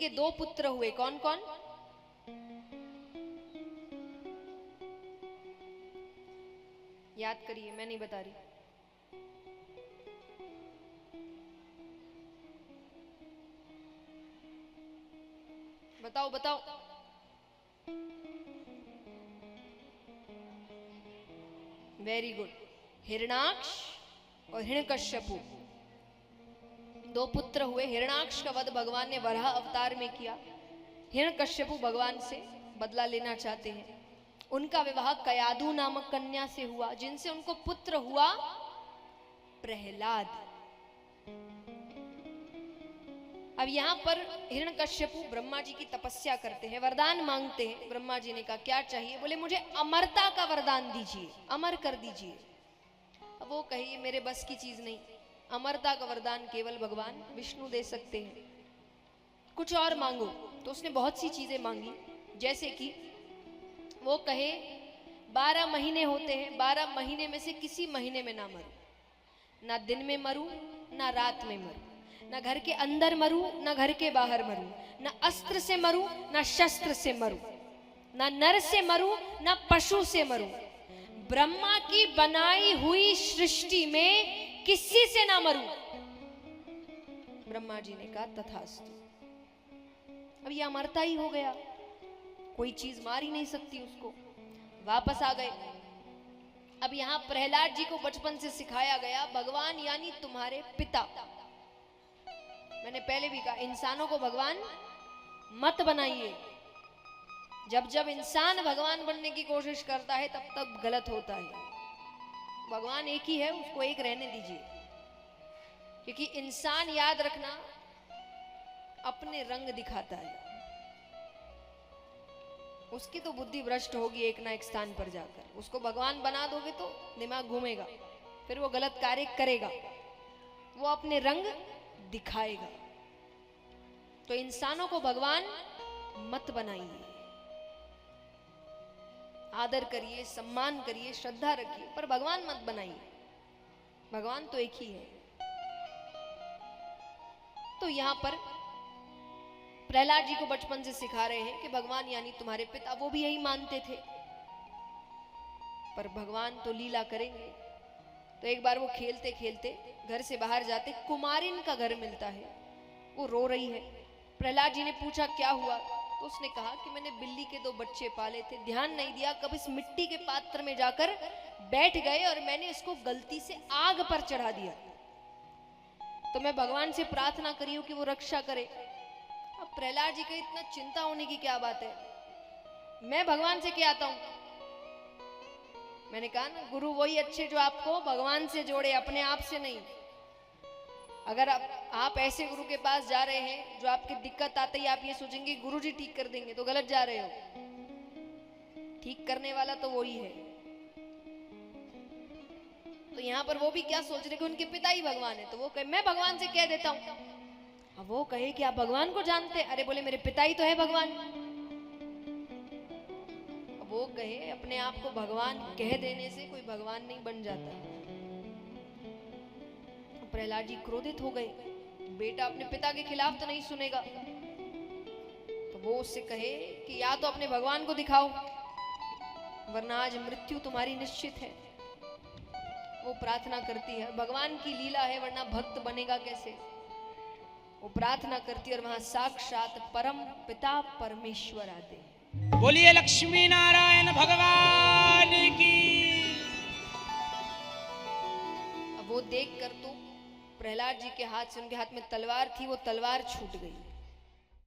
के दो पुत्र हुए, कौन कौन? याद करिए, मैं नहीं बता रही। बताओ बताओ। Very good. हिरणाक्ष और हिरण्यकश्यपु दो पुत्र हुए। हिरणाक्ष का वध भगवान ने वराह अवतार में किया। हिरण्यकश्यपु भगवान से बदला लेना चाहते हैं। उनका विवाह कयादु नामक कन्या से हुआ, जिनसे उनको पुत्र हुआ प्रहलाद। अब यहाँ पर हिरण्यकश्यपु ब्रह्मा जी की तपस्या करते हैं, वरदान मांगते हैं। ब्रह्मा जी ने कहा क्या चाहिए? बोले मुझे अमरता का वरदान दीजिए, अमर कर दीजिए। अब वो कहिए मेरे बस की चीज नहीं, अमरता का वरदान केवल भगवान विष्णु दे सकते हैं, कुछ और मांगो। तो उसने बहुत सी चीजें मांगी, जैसे कि वो कहे 12 महीने होते हैं, 12 महीने में से किसी महीने में ना मरूं, ना दिन में मरूं ना रात में मरूं, ना घर के अंदर मरूं ना घर के बाहर मरूं, ना अस्त्र से मरूं ना शस्त्र से मरूं, ना नर से मरूं ना पशु से मरूं, ब्रह्मा की बनाई हुई सृष्टि में किसी से ना मरूं। ब्रह्मा जी ने कहा तथास्तु। अब ये अमरता ही हो गया, कोई चीज मार ही नहीं सकती उसको। वापस आ गए। अब यहां प्रहलाद जी को बचपन से सिखाया गया भगवान यानी तुम्हारे पिता। मैंने पहले भी कहा इंसानों को भगवान मत बनाइए। जब जब इंसान भगवान बनने की कोशिश करता है तब तब गलत होता है। भगवान एक ही है, उसको एक रहने दीजिए। क्योंकि इंसान, याद रखना, अपने रंग दिखाता है। उसकी तो बुद्धि भ्रष्ट होगी एक ना एक स्थान पर जाकर। उसको भगवान बना दोगे तो दिमाग घूमेगा, फिर वो गलत कार्य करेगा, वो अपने रंग दिखाएगा। तो इंसानों को भगवान मत बनाइए। आदर करिए, सम्मान करिए, श्रद्धा रखिए, पर भगवान मत बनाइए। भगवान तो एक ही है। तो यहां पर प्रहलाद जी को बचपन से सिखा रहे हैं कि भगवान यानी तुम्हारे पिता। वो भी यही मानते थे, पर भगवान तो लीला करेंगे। तो एक बार वो खेलते खेलते घर से बाहर जाते, कुमारिन का घर मिलता है, वो रो रही है। प्रहलाद जी ने पूछा क्या हुआ? तो उसने कहा कि मैंने बिल्ली के 2 बच्चे पाले थे, ध्यान नहीं दिया, कब इस मिट्टी के पात्र में जाकर बैठ गए और मैंने इसको गलती से आग पर चढ़ा दिया। तो मैं भगवान से प्रार्थना करी हूं कि वो रक्षा करे। अब प्रहलाद जी को इतना चिंता होने की क्या बात है? मैं भगवान से क्या आता हूं? मैंने कहा ना, गुरु वही अच्छे जो आपको भगवान से जोड़े, अपने आप से नहीं। अगर आप ऐसे गुरु के पास जा रहे हैं जो आपकी दिक्कत आते ही आप ये सोचेंगे गुरु जी ठीक कर देंगे, तो गलत जा रहे हो। ठीक करने वाला तो वही है। तो यहां पर वो भी क्या सोच रहे कि उनके पिता ही भगवान है, तो वो कहे मैं भगवान से कह देता हूं। अब वो कहे कि आप भगवान को जानते? अरे बोले मेरे पिता ही तो है भगवान। अब वो कहे अपने आप को भगवान कह देने से कोई भगवान नहीं बन जाता। प्रहलाद जी क्रोधित हो गए, बेटा अपने पिता के खिलाफ तो नहीं सुनेगा। तो वो उससे कहे कि या तो अपने भगवान को दिखाओ, वरना आज मृत्यु तुम्हारी निश्चित है। वो प्रार्थना करती है, भगवान की लीला है, वरना भक्त बनेगा कैसे। वो प्रार्थना करती है और वहां साक्षात परम पिता परमेश्वर आते हैं। बोलिए लक्ष्मी नारायण भगवान की। अब वो देख कर तो प्रहलाद जी के हाथ से, उनके हाथ में तलवार थी, वो तलवार छूट गई।